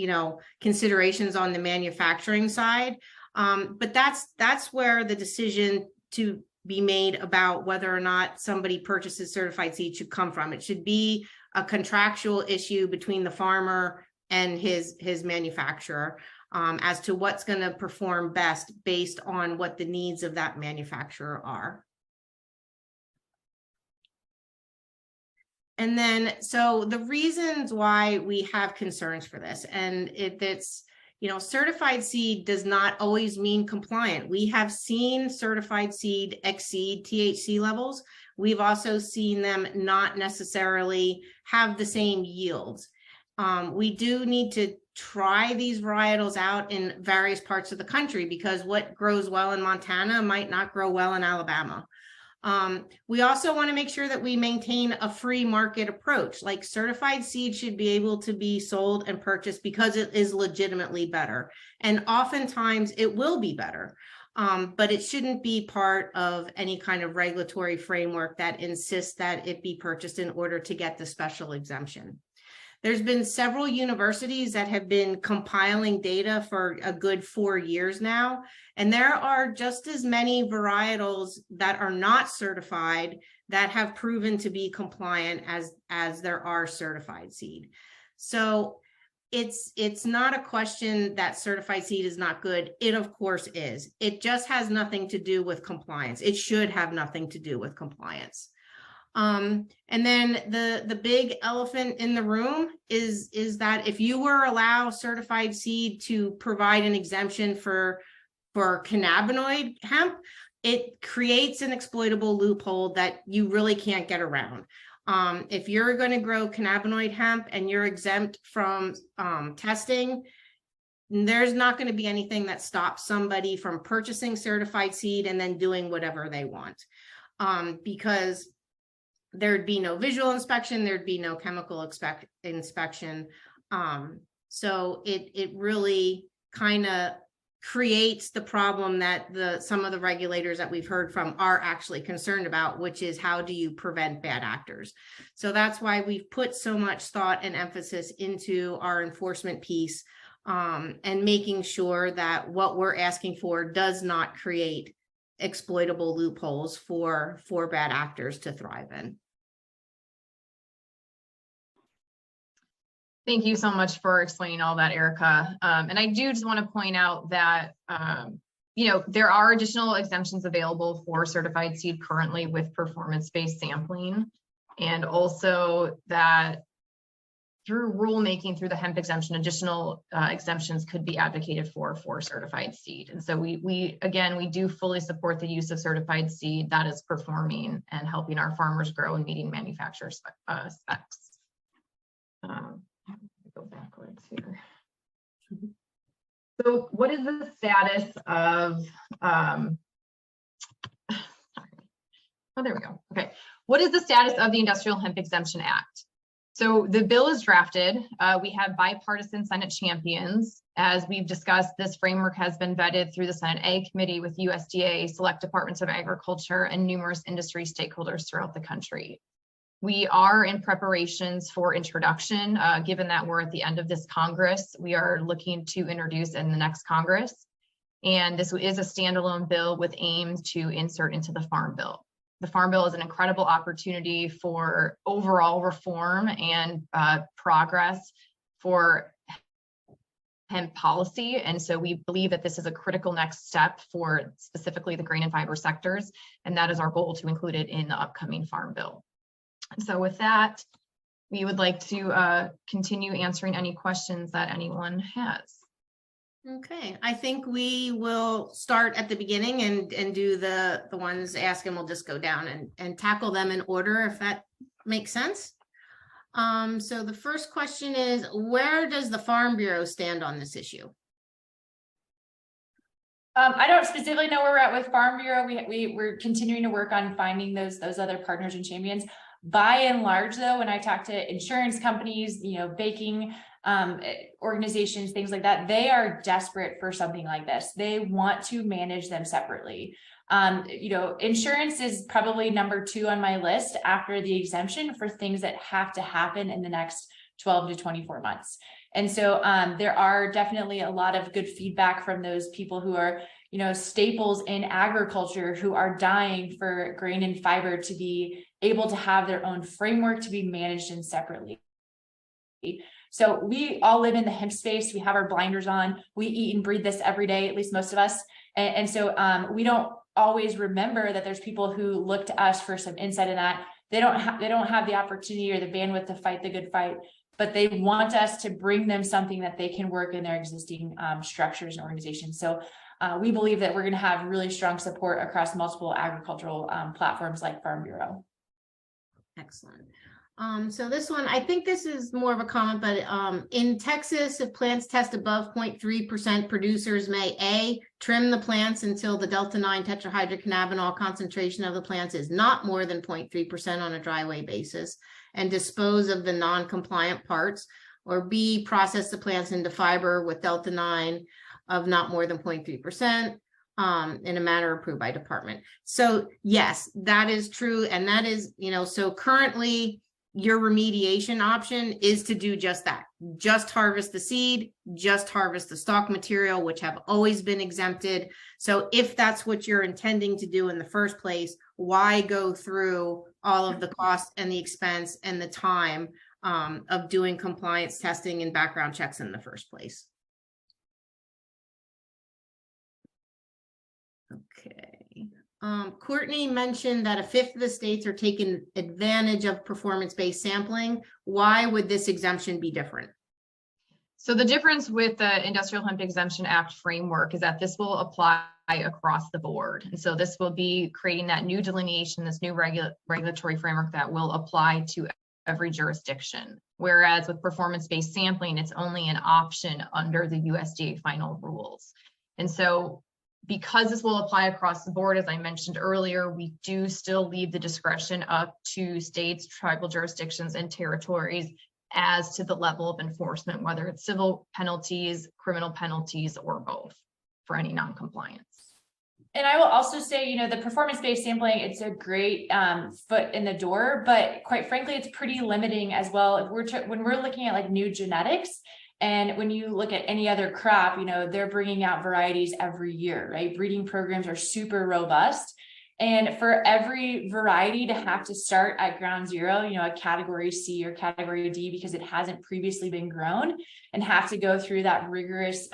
Speaker 3: considerations on the manufacturing side. But that's where the decision to be made about whether or not somebody purchases certified seed should come from. It should be a contractual issue between the farmer and his manufacturer as to what's going to perform best based on what the needs of that manufacturer are. And then, so the reasons why we have concerns for this, and it's, certified seed does not always mean compliant. We have seen certified seed exceed THC levels. We've also seen them not necessarily have the same yields. We do need to try these varietals out in various parts of the country, because what grows well in Montana might not grow well in Alabama. We also want to make sure that we maintain a free market approach. Like, certified seed should be able to be sold and purchased because it is legitimately better. And oftentimes it will be better, but it shouldn't be part of any kind of regulatory framework that insists that it be purchased in order to get the special exemption. There's been several universities that have been compiling data for a good 4 years now, and there are just as many varietals that are not certified that have proven to be compliant as there are certified seed. So it's not a question that certified seed is not good. It of course is. It just has nothing to do with compliance. It should have nothing to do with compliance. And then the big elephant in the room is that if you were allow certified seed to provide an exemption for cannabinoid hemp, it creates an exploitable loophole that you really can't get around. If you're going to grow cannabinoid hemp and you're exempt from testing, there's not going to be anything that stops somebody from purchasing certified seed and then doing whatever they want, because there'd be no visual inspection, there'd be no chemical inspection. So it really kind of creates the problem that some of the regulators that we've heard from are actually concerned about, which is how do you prevent bad actors? So that's why we've put so much thought and emphasis into our enforcement piece, and making sure that what we're asking for does not create exploitable loopholes for bad actors to thrive in.
Speaker 1: Thank you so much for explaining all that, Erica. And I do just want to point out that, there are additional exemptions available for certified seed currently with performance-based sampling, and also that through rulemaking through the hemp exemption, additional exemptions could be advocated for certified seed. And so we do fully support the use of certified seed that is performing and helping our farmers grow and meeting manufacturer specs. Go backwards here. So what is the status of, there we go. Okay. What is the status of the Industrial Hemp Exemption Act? So the bill is drafted. We have bipartisan Senate champions. As we've discussed, this framework has been vetted through the Senate Ag Committee with USDA, select departments of agriculture, and numerous industry stakeholders throughout the country. We are in preparations for introduction, given that we're at the end of this Congress. We are looking to introduce in the next Congress. And this is a standalone bill with aims to insert into the Farm Bill. The Farm Bill is an incredible opportunity for overall reform and progress for hemp policy. And so we believe that this is a critical next step for specifically the grain and fiber sectors. And that is our goal, to include it in the upcoming Farm Bill. So with that, we would like to continue answering any questions that anyone has.
Speaker 3: Okay, I think we will start at the beginning and do the ones asked, and we'll just go down and tackle them in order, if that makes sense. So the first question is, where does the Farm Bureau stand on this issue?
Speaker 2: I don't specifically know where we're at with Farm Bureau. We're continuing to work on finding those other partners and champions. By and large, though, when I talk to insurance companies, baking organizations, things like that, they are desperate for something like this. They want to manage them separately. Insurance is probably number 2 on my list after the exemption for things that have to happen in the next 12 to 24 months. And so there are definitely a lot of good feedback from those people who are, staples in agriculture, who are dying for grain and fiber to be able to have their own framework to be managed and separately. So we all live in the hemp space. We have our blinders on. We eat and breathe this every day, at least most of us. And so we don't always remember that there's people who look to us for some insight in that. They don't have the opportunity or the bandwidth to fight the good fight. but they want us to bring them something that they can work in their existing structures and organizations. So we believe that we're going to have really strong support across multiple agricultural platforms like Farm Bureau.
Speaker 3: Excellent. So this one, I think this is more of a comment, but in Texas, if plants test above 0.3%, producers may A, trim the plants until the Delta-9 tetrahydrocannabinol concentration of the plants is not more than 0.3% on a driveway basis, and dispose of the non-compliant parts, or B, process the plants into fiber with Delta-9 of not more than 0.3%. In a manner approved by department. So yes, that is true. And that is, so currently your remediation option is to do just that. Just harvest the seed, just harvest the stock material, which have always been exempted. So if that's what you're intending to do in the first place, why go through all of the cost and the expense and the time of doing compliance testing and background checks in the first place? Okay. Courtney mentioned that a fifth of the states are taking advantage of performance-based sampling. Why would this exemption be different?
Speaker 1: So the difference with the Industrial Hemp Exemption Act framework is that this will apply across the board. And so this will be creating that new delineation, this new regulatory framework that will apply to every jurisdiction. Whereas with performance-based sampling, it's only an option under the USDA final rules. And so because this will apply across the board, as I mentioned earlier, we do still leave the discretion up to states, tribal jurisdictions, and territories as to the level of enforcement, whether it's civil penalties, criminal penalties, or both for any non-compliance.
Speaker 2: And I will also say, the performance-based sampling, it's a great foot in the door, but quite frankly, it's pretty limiting as well. If when we're looking at like new genetics, and when you look at any other crop, they're bringing out varieties every year, right? Breeding programs are super robust. And for every variety to have to start at ground zero, a category C or category D, because it hasn't previously been grown, and have to go through that rigorous,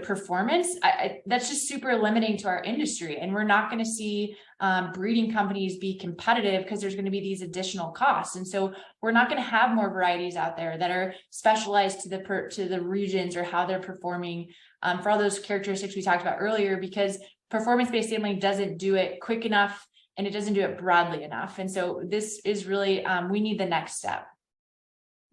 Speaker 2: performance, that's just super limiting to our industry. And we're not going to see breeding companies be competitive because there's going to be these additional costs. And so we're not going to have more varieties out there that are specialized to the regions or how they're performing for all those characteristics we talked about earlier, because performance-based sampling doesn't do it quick enough and it doesn't do it broadly enough. And so this is really, we need the next step.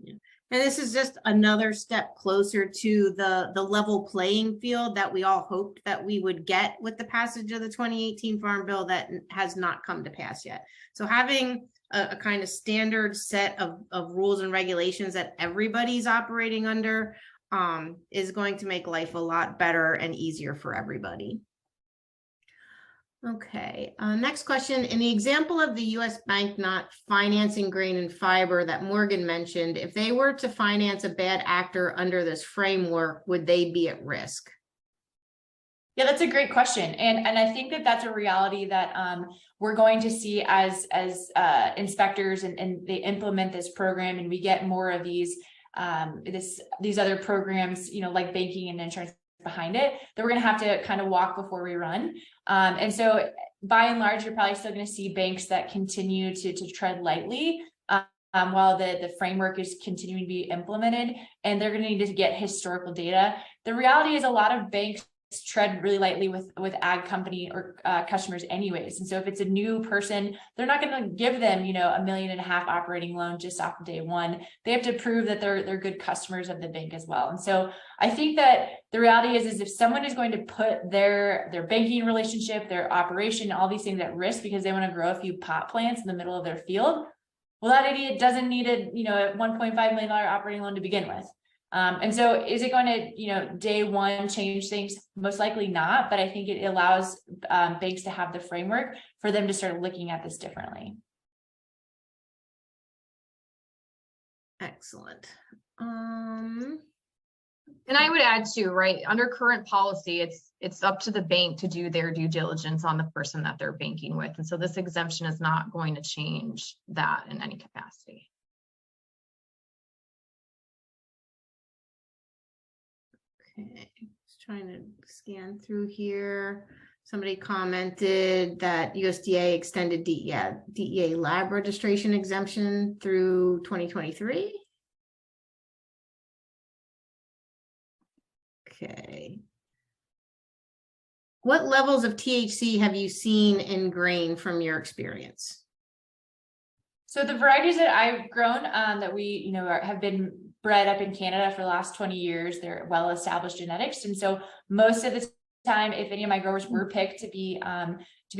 Speaker 3: Yeah. And this is just another step closer to the level playing field that we all hoped that we would get with the passage of the 2018 Farm Bill that has not come to pass yet. So having a kind of standard set of rules and regulations that everybody's operating under is going to make life a lot better and easier for everybody. Okay, next question. In the example of the U.S. Bank not financing grain and fiber that Morgan mentioned, if they were to finance a bad actor under this framework, would they be at risk?
Speaker 2: Yeah, that's a great question. And I think that that's a reality that we're going to see as inspectors and they implement this program and we get more of these other programs, like banking and insurance behind it, that we're going to have to kind of walk before we run. And so by and large, you're probably still going to see banks that continue to tread lightly while the framework is continuing to be implemented, and they're going to need to get historical data. The reality is a lot of banks tread really lightly with ag company or customers anyways. And so if it's a new person, they're not going to give them, $1.5 million operating loan just off of day one. They have to prove that they're good customers of the bank as well. And so I think that the reality is if someone is going to put their banking relationship, their operation, all these things at risk because they want to grow a few pot plants in the middle of their field, well, that idiot doesn't need a $1.5 million operating loan to begin with. And so is it going to, day one change things? Most likely not, but I think it allows banks to have the framework for them to start looking at this differently.
Speaker 3: Excellent.
Speaker 1: And I would add too, right, under current policy, it's up to the bank to do their due diligence on the person that they're banking with. And so this exemption is not going to change that in any capacity.
Speaker 3: Okay, just trying to scan through here. Somebody commented that USDA extended DEA lab registration exemption through 2023. Okay. What levels of THC have you seen in grain from your experience?
Speaker 2: So the varieties that I've grown, that we, have been bred up in Canada for the last 20 years, they're well-established genetics. And so most of the time, if any of my growers were picked to be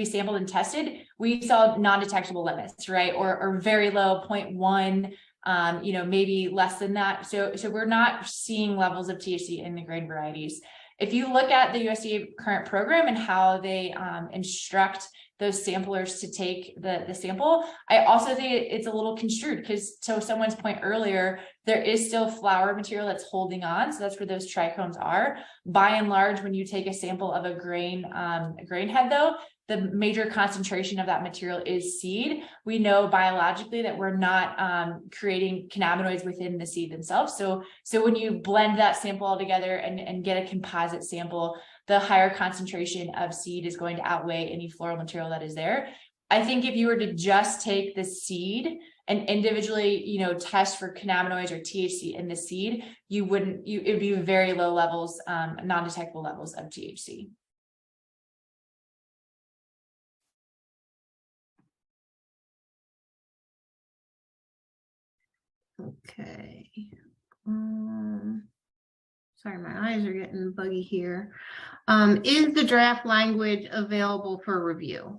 Speaker 2: sampled and tested, we saw non-detectable limits, right? Or very low 0.1, maybe less than that. So we're not seeing levels of THC in the grain varieties. If you look at the USDA current program and how they instruct those samplers to take the sample, I also think it's a little construed, because to someone's point earlier, there is still flower material that's holding on. So that's where those trichomes are. By and large, when you take a sample of a grain head though, the major concentration of that material is seed. We know biologically that we're not creating cannabinoids within the seed themselves. So when you blend that sample all together and get a composite sample, the higher concentration of seed is going to outweigh any floral material that is there. I think if you were to just take the seed and individually, test for cannabinoids or THC in the seed, it would be very low levels, non-detectable levels of THC.
Speaker 3: Okay. Sorry, my eyes are getting buggy here. Is the draft language available for review?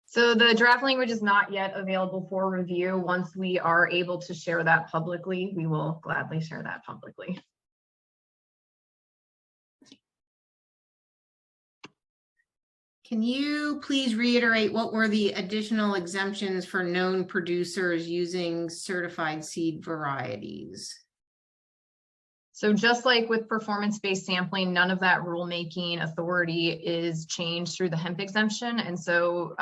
Speaker 1: So the draft language is not yet available for review. Once we are able to share that publicly, we will gladly share that publicly.
Speaker 3: Can you please reiterate what were the additional exemptions for known producers using certified seed varieties?
Speaker 1: So just like with performance-based sampling, none of that rulemaking authority is changed through the hemp exemption. And so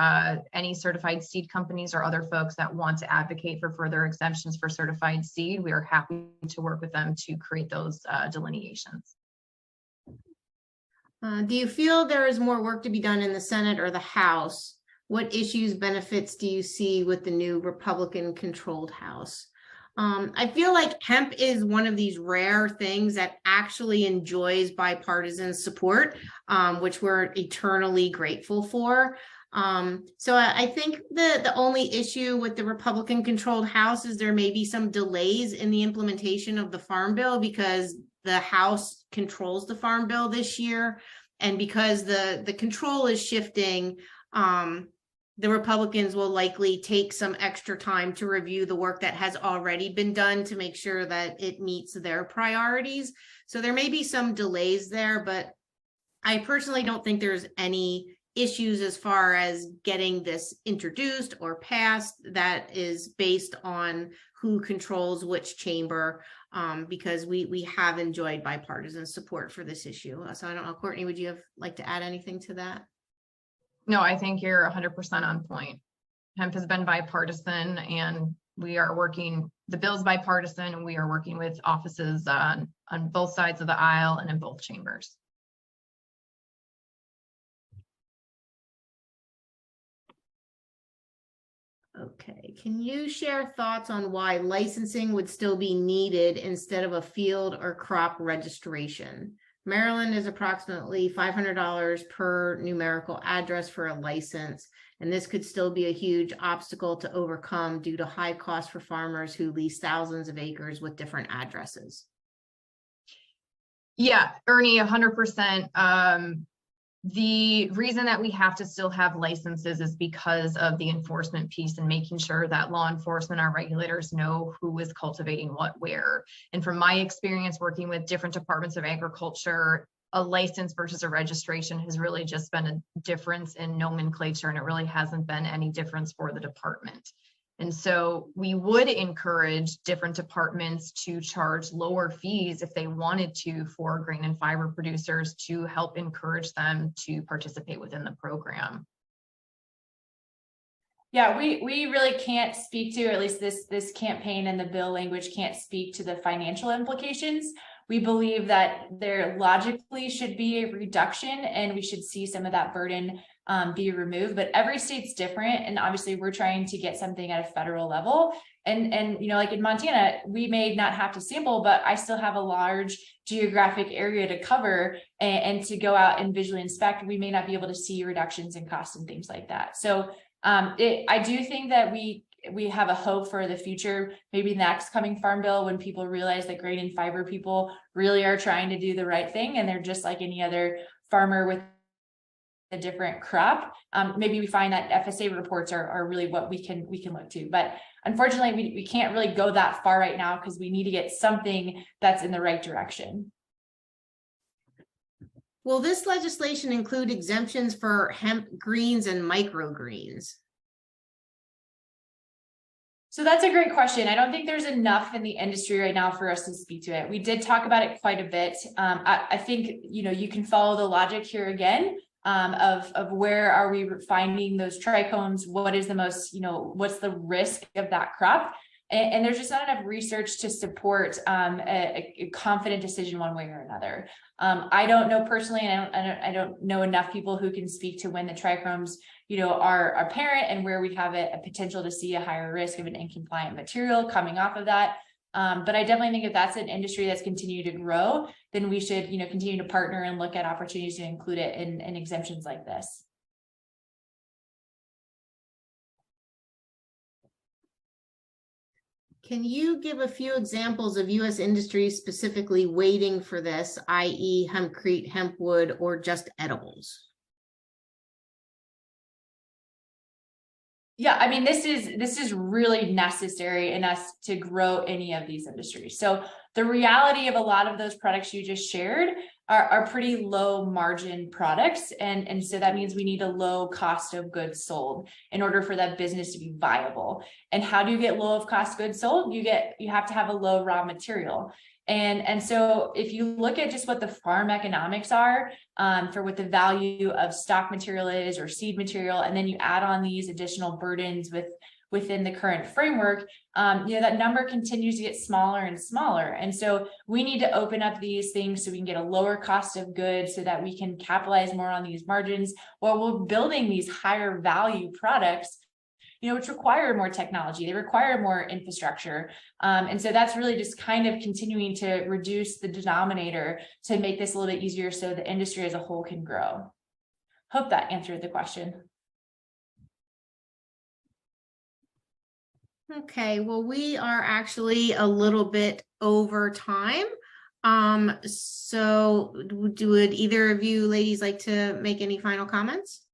Speaker 1: any certified seed companies or other folks that want to advocate for further exemptions for certified seed, we are happy to work with them to create those delineations.
Speaker 3: Do you feel there is more work to be done in the Senate or the House? What issues, benefits do you see with the new Republican-controlled House? I feel like hemp is one of these rare things that actually enjoys bipartisan support, which we're eternally grateful for. So I think the only issue with the Republican-controlled House is there may be some delays in the implementation of the Farm Bill, because the House controls the Farm Bill this year, and because the control is shifting, the Republicans will likely take some extra time to review the work that has already been done to make sure that it meets their priorities. So there may be some delays there, but I personally don't think there's any issues as far as getting this introduced or passed that is based on who controls which chamber, because we have enjoyed bipartisan support for this issue. So I don't know, Courtney, would you like to add anything to that?
Speaker 1: No, I think you're 100% on point. Hemp has been bipartisan, and we are working, the bill's bipartisan, and we are working with offices on both sides of the aisle and in both chambers.
Speaker 3: Okay, can you share thoughts on why licensing would still be needed instead of a field or crop registration? Maryland is approximately $500 per numerical address for a license, and this could still be a huge obstacle to overcome due to high costs for farmers who lease thousands of acres with different addresses.
Speaker 1: Yeah, Ernie, 100%. The reason that we have to still have licenses is because of the enforcement piece and making sure that law enforcement, our regulators, know who is cultivating what where. And from my experience working with different departments of agriculture, a license versus a registration has really just been a difference in nomenclature, and it really hasn't been any difference for the department. And so we would encourage different departments to charge lower fees if they wanted to for grain and fiber producers, to help encourage them to participate within the program.
Speaker 2: Yeah, we really can't speak to, or at least this campaign and the bill language can't speak to the financial implications. We believe that there logically should be a reduction and we should see some of that burden be removed, but every state's different. And obviously we're trying to get something at a federal level. And you know, like in Montana, we may not have to sample, but I still have a large geographic area to cover and to go out and visually inspect. We may not be able to see reductions in costs and things like that. So I do think that we have a hope for the future, maybe next coming farm bill, when people realize that grain and fiber people really are trying to do the right thing and they're just like any other farmer with a different crop. Maybe we find that FSA reports are really what we can look to, but unfortunately we can't really go that far right now because we need to get something that's in the right direction.
Speaker 3: Will this legislation include exemptions for hemp greens and microgreens?
Speaker 2: So that's a great question. I don't think there's enough in the industry right now for us to speak to it. We did talk about it quite a bit. I think, you know, you can follow the logic here again of where are we finding those trichomes? What is the most, you know, what's the risk of that crop? And there's just not enough research to support a confident decision one way or another. I don't know personally, and I don't know enough people who can speak to when the trichomes, you know, are apparent and where we have a potential to see a higher risk of an incompliant material coming off of that. But I definitely think if that's an industry that's continued to grow, then we should, you know, continue to partner and look at opportunities to include it in exemptions like this.
Speaker 3: Can you give a few examples of U.S. industries specifically waiting for this, i.e. hempcrete, hempwood, or just edibles?
Speaker 2: Yeah, I mean, this is really necessary in us to grow any of these industries. So the reality of a lot of those products you just shared are pretty low margin products. And so that means we need a low cost of goods sold in order for that business to be viable. And how do you get low of cost goods sold? You have to have a low raw material. And so if you look at just what the farm economics are for what the value of stock material is or seed material, and then you add on these additional burdens within the current framework, you know, that number continues to get smaller and smaller. And so we need to open up these things so we can get a lower cost of goods so that we can capitalize more on these margins while we're building these higher value products, you know, which require more technology, they require more infrastructure. And so that's really just kind of continuing to reduce the denominator to make this a little bit easier so the industry as a whole can grow. Hope that answered the question.
Speaker 3: Okay, well, we are actually a little bit over time. So would either of you ladies like to make any final comments?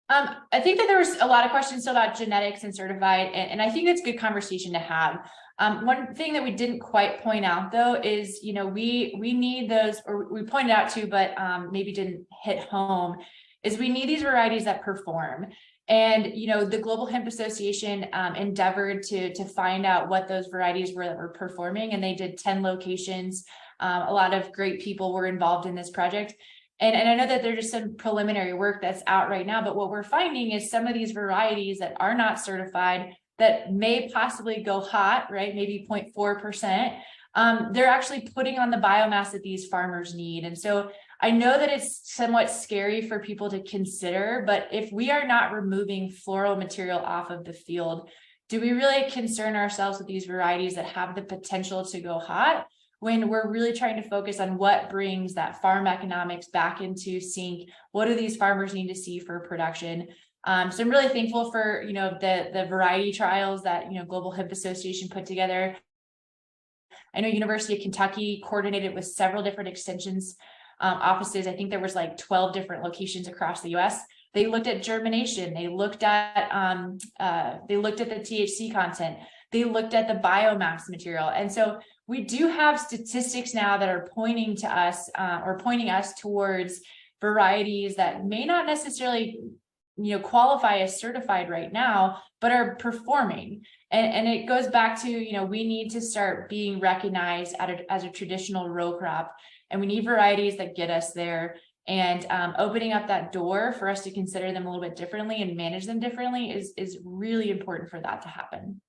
Speaker 2: I think that there was a lot of questions still about genetics and certified, and I think that's a good conversation to have. One thing that we didn't quite point out though is, you know, we need those, or we pointed out to, but maybe didn't hit home, is we need these varieties that perform. And, you know, the Global Hemp Association endeavored to find out what those varieties were that were performing, and they did 10 locations. A lot of great people were involved in this project. And I know that there's just some preliminary work that's out right now, but what we're finding is some of these varieties that are not certified that may possibly go hot, right? Maybe 0.4%. They're actually putting on the biomass that these farmers need. And so I know that it's somewhat scary for people to consider, but if we are not removing floral material off of the field, do we really concern ourselves with these varieties that have the potential to go hot when we're really trying to focus on what brings that farm economics back into sync? What do these farmers need to see for production? So I'm really thankful for, you know, the variety trials that, you know, Global Hemp Association put together. I know University of Kentucky coordinated with several different extensions offices. I think there was like 12 different locations across the US. They looked at germination. They looked at the THC content. They looked at the biomass material. And so we do have statistics now that are pointing to us or pointing us towards varieties that may not necessarily, you know, qualify as certified right now, but are performing. And it goes back to, you know, we need to start being recognized as a traditional row crop, and we need varieties that get us there. And opening up that door for us to consider them a little bit differently and manage them differently is really important for that to happen.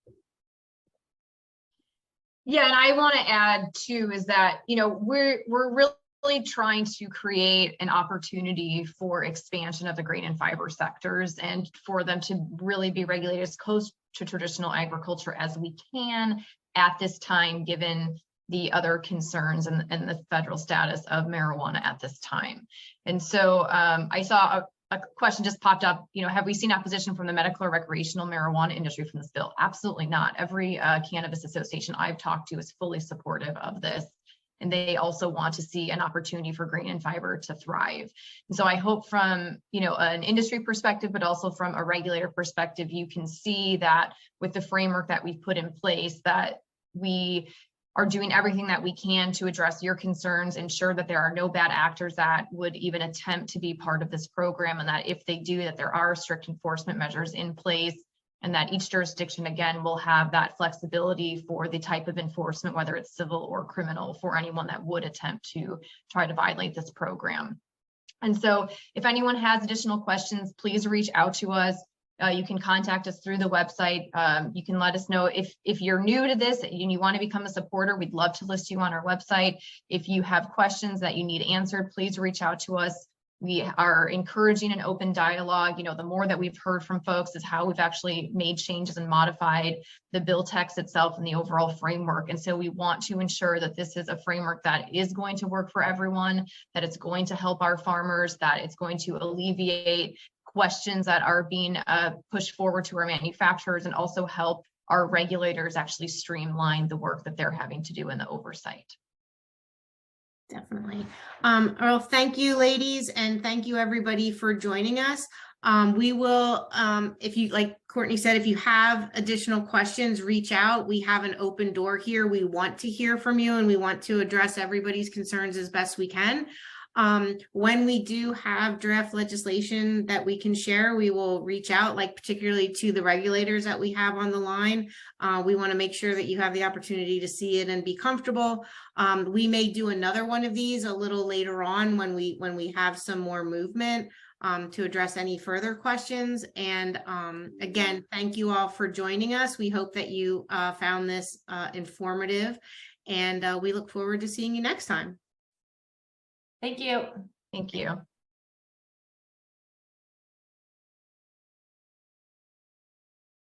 Speaker 1: Yeah, and I want to add too is that, you know, we're really trying to create an opportunity for expansion of the grain and fiber sectors and for them to really be regulated as close to traditional agriculture as we can at this time, given the other concerns and the federal status of marijuana at this time. And so I saw a question just popped up, you know, have we seen opposition from the medical or recreational marijuana industry from this bill? Absolutely not. Every cannabis association I've talked to is fully supportive of this. And they also want to see an opportunity for grain and fiber to thrive. And so I hope from, you know, an industry perspective, but also from a regulator perspective, you can see that with the framework that we've put in place, that we are doing everything that we can to address your concerns, ensure that there are no bad actors that would even attempt to be part of this program, and that if they do, that there are strict enforcement measures in place, and that each jurisdiction, again, will have that flexibility for the type of enforcement, whether it's civil or criminal, for anyone that would attempt to try to violate this program. And so if anyone has additional questions, please reach out to us. You can contact us through the website. You can let us know if you're new to this and you want to become a supporter. We'd love to list you on our website. If you have questions that you need answered, please reach out to us. We are encouraging an open dialogue. You know, the more that we've heard from folks is how we've actually made changes and modified the bill text itself and the overall framework. And so we want to ensure that this is a framework that is going to work for everyone, that it's going to help our farmers, that it's going to alleviate questions that are being pushed forward to our manufacturers, and also help our regulators actually streamline the work that they're having to do in the oversight.
Speaker 3: Definitely. Earl, thank you, ladies, and thank you everybody for joining us. We will, if you, like Courtney said, if you have additional questions, reach out. We have an open door here. We want to hear from you, and we want to address everybody's concerns as best we can. When we do have draft legislation that we can share, we will reach out, like particularly to the regulators that we have on the line. We want to make sure that you have the opportunity to see it and be comfortable. We may do another one of these a little later on when we have some more movement to address any further questions. And again, thank you all for joining us. We hope that you found this informative, and we look forward to seeing you next time.
Speaker 2: Thank you.
Speaker 1: Thank you.